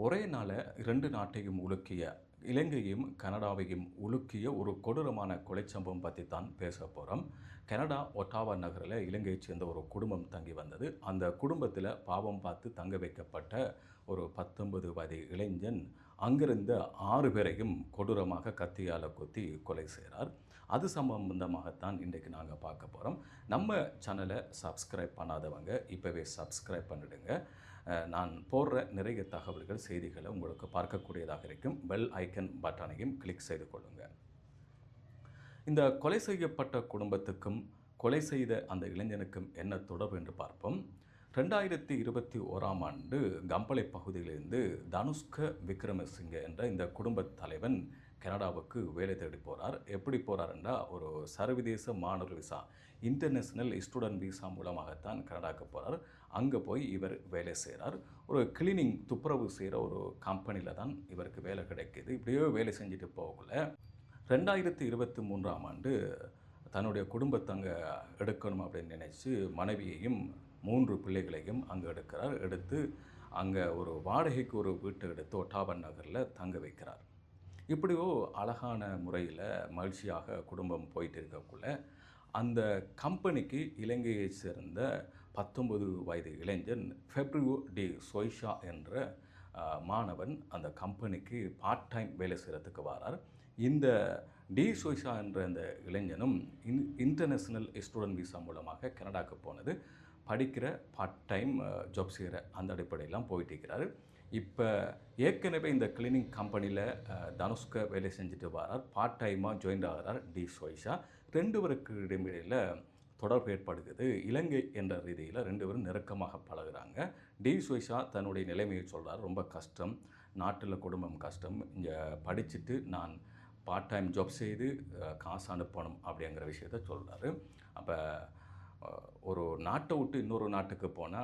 ஒரே நாள 2 நாட்டையும் உலுக்கிய, இலங்கையையும் கனடாவையும் உலுக்கிய ஒரு கொடூரமான கொலைச் சம்பவம் பத்தி தான் பேசப் போறோம். கனடா ஒட்டாவா நகரில இலங்கையைச் சேர்ந்த ஒரு குடும்பம் தங்கி வந்தது. அந்த குடும்பத்தில பாவம் பார்த்து தங்க வைக்கப்பட்ட ஒரு 19 வயது இளைஞன், அங்கிருந்த 6 பேரையும் கொடூரமாக கத்தியால குத்தி கொலை செய்றார். அது சம்பந்தமாகத்தான் இன்றைக்கு நாங்க பார்க்க போறோம். நம்ம சேனல சப்ஸ்கிரைப் பண்ணாதவங்க இப்பவே சப்ஸ்கிரைப் பண்ணிடுங்க. நான் போடுற நிறைய தகவல்கள், செய்திகள உங்களுக்கு பார்க்கக்கூடியதாக இருக்கும். பெல் ஐக்கன் பட்டனையும் கிளிக் செய்து கொள்ளுங்க. இந்த கொலை செய்யப்பட்ட குடும்பத்துக்கும், கொலை செய்த அந்த இளைஞனுக்கும் என்ன தொடர்பு என்று பார்ப்போம். 2021ஆம் ஆண்டு கம்பளை பகுதியிலிருந்து தனுஷ்க விக்ரமசிங்க என்ற இந்த குடும்பத் தலைவன் கனடாவுக்கு வேலை தேடி போறார். எப்படி போறாருன்னா, ஒரு சர்வதேச மாணவர் விசா, இன்டர்நேஷனல் ஸ்டூடண்ட் விசா மூலமாகத்தான் கனடாவுக்கு போறார். அங்க போய் இவர் வேலை செய்றார். ஒரு கிளீனிங் துப்புரவு செய்ற ஒரு கம்பெனில தான் இவருக்கு வேலை கிடைக்குது. இப்படியே வேலை செஞ்சுட்டு போகக்குள்ள 2023ஆம் ஆண்டு தன்னுடைய குடும்பத்த அங்க எடுக்கணும் அப்படின்னு நினைச்சு மனைவியையும் 3 பிள்ளைகளையும் அங்க எடுக்கிறார். எடுத்து அங்க ஒரு வாடகைக்கு ஒரு வீட்ட எடுத்து ஒட்டாவா நகர்ல தங்க வைக்கிறார். இப்படியோ அழகான முறையில மகிழ்ச்சியாக குடும்பம் போயிட்டு இருக்கக்குள்ள, அந்த கம்பெனிக்கு இலங்கையைச் சேர்ந்த 19 வயது இளைஞன் ஃபெப்ரியோ டி சொய்ஷா என்ற மாணவன் அந்த கம்பெனிக்கு பார்ட் டைம் வேலை செய்றதுக்கு வாரார். இந்த டி சொய்ஷா என்ற அந்த இளைஞனும் இன்டர்நேஷனல் ஸ்டூடண்ட் விசா மூலமாக கனடாக்கு போனது. படிக்கிற பார்ட் டைம் ஜாப் செய்ற அந்த அடிப்படையிலாம் போயிட்டு இருக்கிறாரு. இப்ப ஏற்கனவே இந்த கிளீனிங் கம்பெனில தனுஷ்க வேலை செஞ்சுட்டு வாரார். பார்ட் டைமா ஜாயின் ஆகுறார் டி சொய்ஷா. 2 பேருக்கு இடையில தொடர்பு ஏற்படுகிறது. இலங்கை என்ற ரீதியில 2 பேரும் நெருக்கமாக பழகுறாங்க. டி சொய்ஷா தன்னுடைய நிலைமையை சொல்றார். ரொம்ப கஷ்டம். நாட்டுல குடும்பம் கஷ்டம். இங்க படிச்சுட்டு நான் பார்ட் டைம் ஜாப் செய்து காசு அனுப்பணும் அப்படிங்கிற விஷயத்த சொல்றாரு. அப்ப ஒரு நாட்டை விட்டு இன்னொரு நாட்டுக்கு போனா,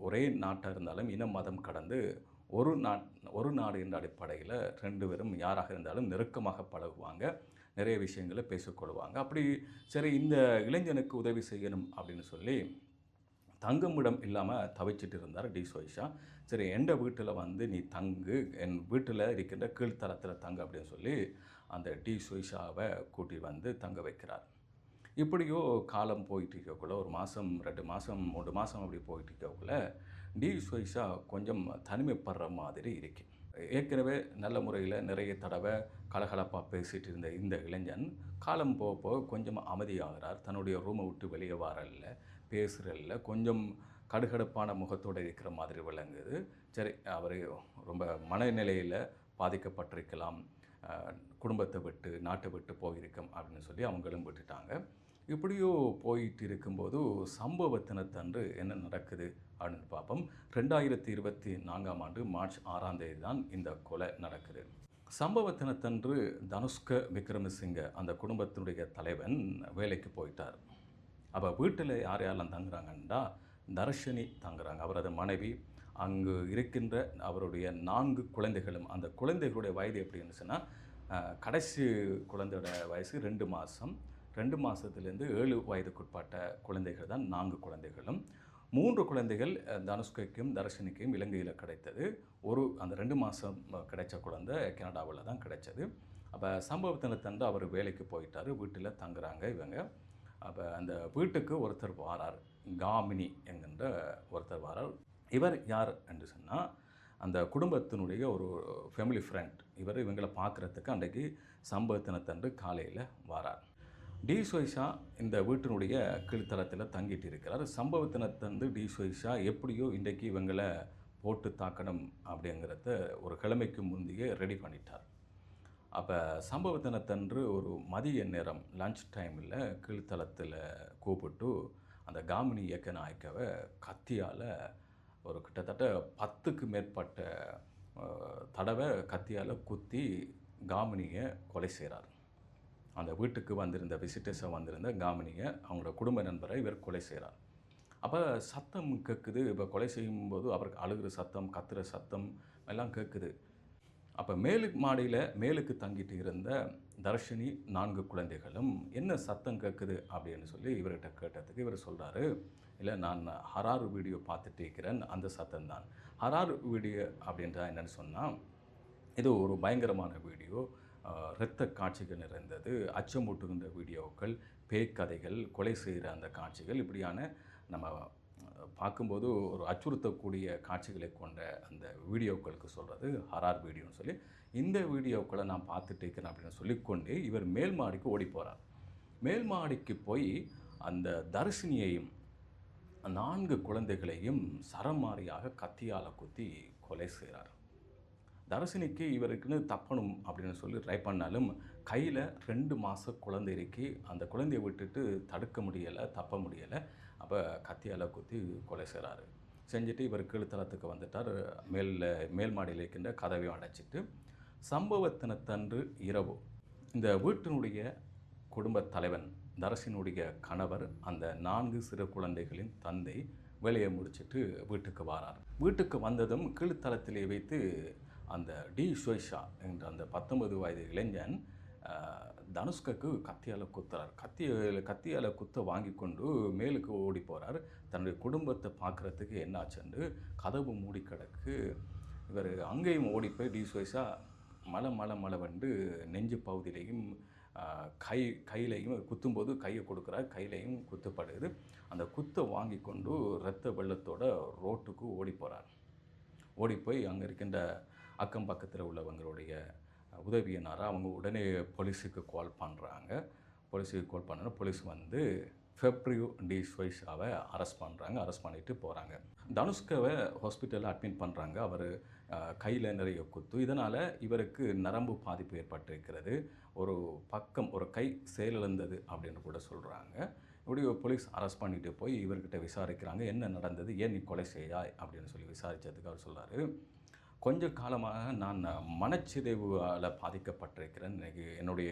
ஒரே நாட்டா இருந்தாலும் இனம், மதம் கடந்து ஒரு நாடு என்ற அடிப்படையில 2 பேரும் யாராக இருந்தாலும் நெருக்கமாக பழகுவாங்க. நிறைய விஷயங்கள பேசிக்கொள்வாங்க. அப்படி சரி, இந்த இளைஞனுக்கு உதவி செய்யணும் அப்படின்னு சொல்லி தங்குமிடம் இல்லாம தவிச்சிட்டு இருந்தார் டி சொய்ஷா. சரி, எந்த வீட்டில வந்து நீ தங்கு, என் வீட்டில இருக்கின்ற கீழ்த்தளத்தில தங்கு அப்படின்னு சொல்லி அந்த டி சொய்ஷாவ கூட்டி வந்து தங்க வைக்கிறார். இப்படியோ காலம் போயிட்டு இருக்கக்குள்ள 1 மாசம், 2 மாசம், 3 மாசம் அப்படி போயிட்டு இருக்கக்குள்ள, டி சொய்ஷா கொஞ்சம் தனிமைப்படுற மாதிரி இருக்கு. ஏற்கனவே நல்ல முறையில நிறைய தடவ கலகலப்பா பேசிட்டு இருந்த இந்த இளைஞன், காலம் போக போக கொஞ்சம் அமைதியாகிறார். தன்னுடைய ரூம விட்டு வெளிய வரல்ல, பேசுறல்ல, கொஞ்சம் கடுகடுப்பான முகத்தோட இருக்கிற மாதிரி விளங்குது. சரி, அவரு ரொம்ப மனநிலையில பாதிக்கப்பட்டிருக்கலாம். குடும்பத்த விட்டு, நாட்ட விட்டு போயிருக்கும் அப்படின்னு சொல்லி அவங்களும் விட்டுட்டாங்க. இப்படியோ போயிட்டு இருக்கும்போது சம்பவ தினத்தன்று என்ன நடக்குது அப்படின்னு பார்ப்போம். 2024ஆம் ஆண்டு மார்ச் 6ஆம் தேதி தான் இந்த கொலை நடக்குது. சம்பவ தினத்தன்று தனுஷ்க விக்ரமசிங்க அந்த குடும்பத்தினுடைய தலைவன் வேலைக்கு போயிட்டார். அப்ப வீட்டில யார் யாரெல்லாம் தங்குறாங்கன்னா, தர்ஷினி தங்குறாங்க. அவரது மனைவி, அங்கு இருக்கின்ற அவருடைய 4 குழந்தைகளும். அந்த குழந்தைகளுடைய வயது எப்படி இருந்துச்சுன்னா, கடைசி குழந்தையோட வயசு 2 மாசம். 2 மாசத்திலிருந்து 7 வயதுக்குட்பட்ட குழந்தைகள் தான் 4 குழந்தைகளும். 3 குழந்தைகள் தனுஷ்கைக்கும் தர்ஷினிக்கும் இலங்கையில கிடைத்தது. அந்த 2 மாசம் கிடைச்ச குழந்தை கனடாவுல தான் கிடைச்சது. அப்ப சம்பவ தினத்தன்று அவர் வேலைக்கு போயிட்டாரு. வீட்டில தங்குறாங்க இவங்க. அப்ப அந்த வீட்டுக்கு ஒருத்தர் வாரார். காமினி என்கின்ற ஒருத்தர் வாரார். இவர் யார் என்று சொன்னா, அந்த குடும்பத்தினுடைய ஒரு ஃபேமிலி ஃப்ரெண்ட். இவங்கள பார்க்குறதுக்கு அன்றைக்கு சம்பவ தினத்தன்று காலையில வாரார். டி சொய்ஷா இந்த வீட்டினுடைய கீழ்த்தளத்தில தங்கிட்டு இருக்கிறார். சம்பவ தினத்தன்று டி சொய்ஷா எப்படியோ இன்றைக்கு இவங்கள போட்டு தாக்கணும் அப்படிங்கிறத ஒரு கிழமைக்கு முந்தையே ரெடி பண்ணிட்டார். அப்ப சம்பவ தினத்தன்று ஒரு மதிய நேரம் லஞ்ச் டைமில கீழ்த்தளத்தில கூப்பிட்டு அந்த காமினி ஏக்கநாயக்கவ கத்தியால ஒரு கிட்டத்தட்ட 10க்கு மேற்பட்ட தடவ கத்தியால குத்தி காமினிய கொலை செய்றார். அந்த வீட்டுக்கு வந்திருந்த விசிட்டர்ஸா வந்திருந்த காமினிய, அவங்களோட குடும்ப நண்பரை இவர் கொலை செய்றார். அப்ப சத்தம் கேட்குது. இப்ப கொலை செய்யும்போது அவருக்கு அழுகுற சத்தம், கத்துற சத்தம் எல்லாம் கேட்குது. அப்ப மாடியில மேலுக்கு தங்கிட்டு இருந்த தர்ஷினி 4 குழந்தைகளும், என்ன சத்தம் கேட்குது அப்படின்னு சொல்லி இவர்கிட்ட கேட்டதுக்கு இவர் சொல்றாரு, இல்ல நான் ஹரார் வீடியோ பார்த்துட்டு இருக்கிறேன், அந்த சத்தம் தான். ஹரார் வீடியோ அப்படின்றா என்னென்னு சொன்னால், இது ஒரு பயங்கரமான வீடியோ. இரத்த காட்சிகள் நிறைந்தது, அச்சமூட்டுகின்ற வீடியோக்கள், பேய் கதைகள், கொலை செய்கிற அந்த காட்சிகள், இப்படியான நம்ம பார்க்கும்போது ஒரு அச்சுறுத்தக்கூடிய காட்சிகளை கொண்ட அந்த வீடியோக்களுக்கு சொல்கிறது ஹரார் வீடியோன்னு சொல்லி. இந்த வீடியோக்களை நான் பார்த்துட்டு இருக்கிறேன் அப்படின்னு சொல்லிக்கொண்டு இவர் மேல் மாடிக்கு ஓடி போகிறார். மேல் மாடிக்கு போய் அந்த தர்ஷினியையும் 4 குழந்தைகளையும் சரமாரியாக கத்தியால் குத்தி கொலை செய்கிறார். தர்ஷினிக்கு இவருக்குன்னு தப்பணும் அப்படின்னு சொல்லி ட்ரை பண்ணாலும் கையில் 2 மாத குழந்தை இருக்கு. அந்த குழந்தையை விட்டுட்டு தடுக்க முடியலை, தப்ப முடியலை. அப்போ கத்தியால் குத்தி கொலை செய்கிறாரு. செஞ்சுட்டு இவர் கீழ்த்தளத்துக்கு வந்துட்டார். மேல் மாடியில் இருக்கின்ற கதவையும் அடைச்சிட்டு, சம்பவத்தினத்தன்று இரவு இந்த வீட்டினுடைய குடும்பத் தலைவன் தர்ஷினுடைய கணவர் அந்த 4 சிறு குழந்தைகளின் தந்தை வேலையை முடிச்சுட்டு வீட்டுக்கு வரார். வீட்டுக்கு வந்ததும் கீழ்த்தளத்திலே வைத்து அந்த டி ஷோய்ஷா என்ற அந்த 19 வயது இளைஞன் தனுஷ்கக்கு கத்தியால் குத்துறார். கத்தியால் குத்த வாங்கி கொண்டு மேலுக்கு ஓடி போகிறார். தன்னுடைய குடும்பத்தை பார்க்குறதுக்கு என்னாச்சுன்னு கதவு மூடி கிடக்கு. இவர் அங்கேயும் ஓடி போய் டி ஷோய்ஷா மலை நெஞ்சு பகுதியிலையும் கையிலையும் குத்தும்போது கையை கொடுக்குறார். கையிலையும் குத்துப்படுது. அந்த குத்தை வாங்கி கொண்டு இரத்த வெள்ளத்தோட ரோட்டுக்கு ஓடி போகிறார். ஓடி போய் அங்கே இருக்கின்ற அக்கம் பக்கத்தில் உள்ளவங்களுடைய உதவியினார அவங்க உடனே போலீஸுக்கு கால் பண்ணுறாங்க. போலீஸ் வந்து ஃபெப்ரியோ டி ஷோய்ஷாவை அரெஸ்ட் பண்ணுறாங்க. அரெஸ்ட் பண்ணிவிட்டு போகிறாங்க. தனுஷ்கவை ஹாஸ்பிட்டலில் அட்மிட் பண்ணுறாங்க. அவர் கையில் நிறைய குத்து. இதனால் இவருக்கு நரம்பு பாதிப்பு ஏற்பட்டிருக்கிறது. ஒரு பக்கம் ஒரு கை செயலிழந்தது அப்படின்னு கூட சொல்கிறாங்க. இப்படி போலீஸ் அரெஸ்ட் பண்ணிட்டு போய் இவர்கிட்ட விசாரிக்கிறாங்க. என்ன நடந்தது, ஏன் நீ கொலை செய்யாய் அப்படின்னு சொல்லி விசாரித்ததுக்கு அவர் சொல்கிறாரு, கொஞ்ச காலமாக நான் மனச்சிதைவால் பாதிக்கப்பட்டிருக்கிறேன்.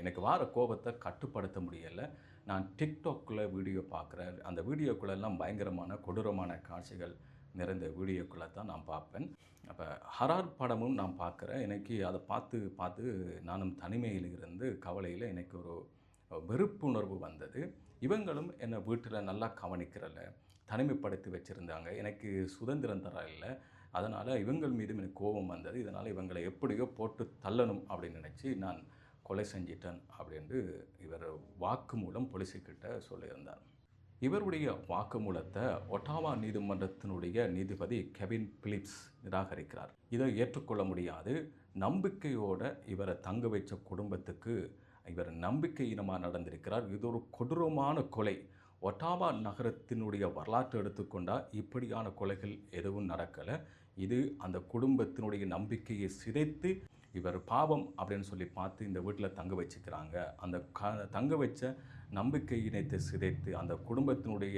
எனக்கு வார கோபத்தை கட்டுப்படுத்த முடியலை. நான் டிக்டாக்கில் வீடியோ பார்க்குறேன். அந்த வீடியோக்குள்ளெல்லாம் பயங்கரமான கொடூரமான காட்சிகள் நிறைந்த வீடியோக்களை தான் நான் பார்ப்பேன். அப்போ ஹரார் படமும் நான் பார்க்குறேன். எனக்கு அதை பார்த்து நானும் தனிமையில் இருந்து கவலையில் எனக்கு ஒரு வெறுப்புணர்வு வந்தது. இவங்களும் என்னை வீட்டில் நல்லா கவனிக்கிறல, தனிமைப்படுத்தி வச்சுருந்தாங்க. எனக்கு சுதந்திரம் தர இல்லை. அதனால் இவங்கள் மீதும் எனக்கு கோபம் வந்தது. இதனால் இவங்களை எப்படியோ போட்டு தள்ளணும் அப்படின்னு நினச்சி நான் கொலை செஞ்சிட்டேன் அப்படின்ட்டு இவர் வாக்குமூலம் போலீஸுக்கிட்ட சொல்லியிருந்தார். இவருடைய வாக்குமூலத்தை ஒட்டாவா நீதிமன்றத்தினுடைய நீதிபதி கெவின் பிலிப்ஸ் நிராகரிக்கிறார். இதை ஏற்றுக்கொள்ள முடியாது. நம்பிக்கையோடு இவரை தங்க வைச்ச குடும்பத்துக்கு இவர் நம்பிக்கையினமாக நடந்திருக்கிறார். இது ஒரு கொடூரமான கொலை. ஒட்டாவா நகரத்தினுடைய வரலாற்றை எடுத்துக்கொண்டால் இப்படியான கொலைகள் எதுவும் நடக்கலை. இது அந்த குடும்பத்தினுடைய நம்பிக்கையை சிதைத்து இவர் பாவம் அப்படின்னு சொல்லி பார்த்து இந்த வீட்டில் தங்க வச்சுக்கிறாங்க. அந்த தங்க வச்ச நம்பிக்கை இணைத்து சிதைத்து அந்த குடும்பத்தினுடைய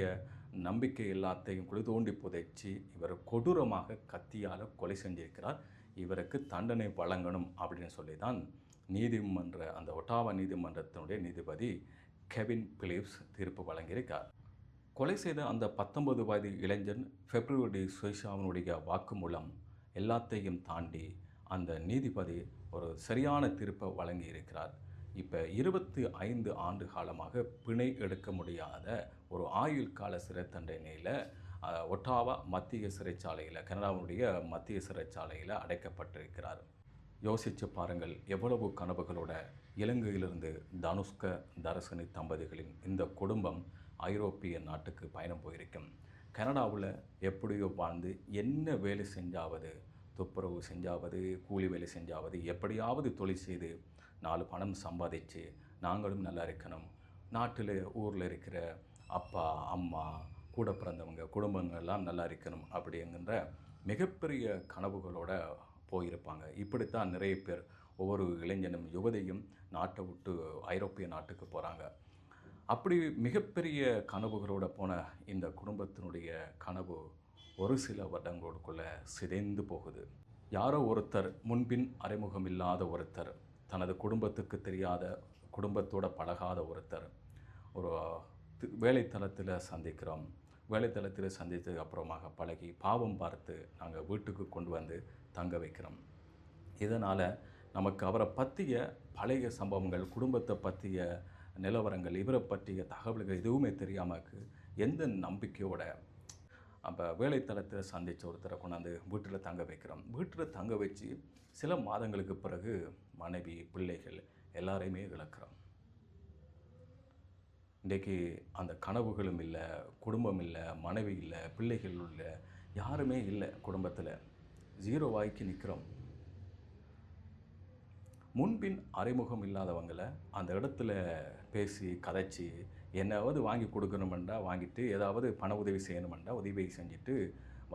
நம்பிக்கை எல்லாத்தையும் குழி தோண்டி புதைச்சி இவர் கொடூரமாக கத்தியால் கொலை செஞ்சிருக்கிறார். இவருக்கு தண்டனை வழங்கணும் அப்படின்னு சொல்லி தான் அந்த ஒட்டாவா நீதிமன்றத்தினுடைய நீதிபதி கெவின் பிலிப்ஸ் தீர்ப்பு வழங்கியிருக்கார். கொலை செய்த அந்த 19 வயது இளைஞன் ஃபெப்ரியோ டி ஷோய்ஷாவினுடைய வாக்குமூலம் எல்லாத்தையும் தாண்டி அந்த நீதிபதி ஒரு சரியான தீர்ப்பை வழங்கியிருக்கிறார். இப்போ 25 ஆண்டு காலமாக பிணை எடுக்க முடியாத ஒரு ஆயுள் கால சிறை தண்டனையில் ஒட்டாவா மத்திய சிறைச்சாலையில், கனடாவுடைய மத்திய சிறைச்சாலையில் அடைக்கப்பட்டிருக்கிறார். யோசித்து பாருங்கள், எவ்வளவு கனவுகளோட இலங்கையிலிருந்து தர்ஷினி தம்பதிகளின் இந்த குடும்பம் ஐரோப்பிய நாட்டுக்கு பயணம் போயிருக்கும். கனடாவில் எப்படியோ வாழ்ந்து என்ன வேலை செஞ்சாவது, துப்புரவு செஞ்சாவது, கூலி வேலை செஞ்சாவது, எப்படியாவது தொழில் செய்து 4 பணம் சம்பாதிச்சு நாங்களும் நல்லா இருக்கணும், நாட்டில் ஊரில் இருக்கிற அப்பா அம்மா கூட பிறந்தவங்க குடும்பங்கள்லாம் நல்லா இருக்கணும் அப்படிங்கிற மிகப்பெரிய கனவுகளோட போயிருப்பாங்க. இப்படித்தான் நிறைய பேர், ஒவ்வொரு இளைஞனும் யுவதியும் நாட்டை விட்டு ஐரோப்பிய நாட்டுக்கு போகிறாங்க. அப்படி மிகப்பெரிய கனவுகளோடு போன இந்த குடும்பத்தினுடைய கனவு ஒரு சில வருடங்களுக்குள்ளே சிதைந்து போகுது. யாரோ ஒருத்தர், முன்பின் அறிமுகம் இல்லாத ஒருத்தர், தனது குடும்பத்துக்கு தெரியாத, குடும்பத்தோடு பழகாத ஒருத்தர் ஒரு வேலைத்தளத்தில் சந்திக்கிறோம். வேலைத்தளத்தில் சந்தித்ததுக்கு அப்புறமாக பழகி பாவம் பார்த்து நாங்கள் வீட்டுக்கு கொண்டு வந்து தங்க வைக்கிறோம். இதனால் நமக்கு அவரை பற்றிய பழைய சம்பவங்கள், குடும்பத்தை பற்றிய நிலவரங்கள், இவரை பற்றிய தகவல்கள் எதுவுமே தெரியாமக்கு எந்த நம்பிக்கையோட அப்போ வேலைத்தளத்தை சந்தித்த ஒருத்தரை கொண்டாந்து வீட்டில் தங்க வைக்கிறோம். வீட்டில் தங்க வச்சு சில மாதங்களுக்கு பிறகு மனைவி பிள்ளைகள் எல்லாரையுமே இழக்கிறோம். இன்றைக்கி அந்த கனவுகளும் இல்லை, குடும்பம் இல்லை, மனைவி இல்லை, பிள்ளைகள் இல்லை, யாருமே இல்லை. குடும்பத்தில் ஜீரோவாய்க்கு நிற்கிறோம். முன்பின் அறிமுகம் இல்லாதவங்களை அந்த இடத்துல பேசி கதைச்சி என்னாவது வாங்கி கொடுக்கணுமெண்டா வாங்கிட்டு, ஏதாவது பண உதவி செய்யணுமெண்டா உதவி செஞ்சுட்டு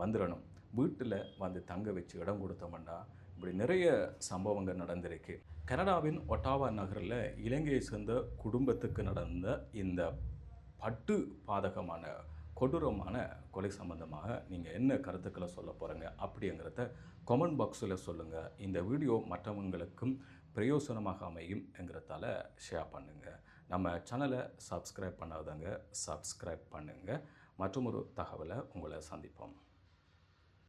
வந்துடணும். வீட்டில் வந்து தங்க வச்சு இடம் கொடுத்தோம்னா இப்படி நிறைய சம்பவங்கள் நடந்திருக்கு. கனடாவின் ஒட்டாவா நகரில் இலங்கையை சேர்ந்த குடும்பத்துக்கு நடந்த இந்த பட்டு பாதகமான கொடூரமான கொலை சம்பந்தமாக நீங்கள் என்ன கருத்துக்களை சொல்ல போகிறீங்க அப்படிங்கிறத கமெண்ட் பாக்ஸில் சொல்லுங்கள். இந்த வீடியோ மற்றவங்களுக்கும் பிரயோசனமாக அமையும் என்கிறதால ஷேர் பண்ணுங்கள். நம்ம சேனலை சப்ஸ்கிரைப் பண்ணாதவங்க சப்ஸ்கிரைப் பண்ணுங்கள். மற்றும் ஒரு தகவலை உங்களை சந்திப்போம்.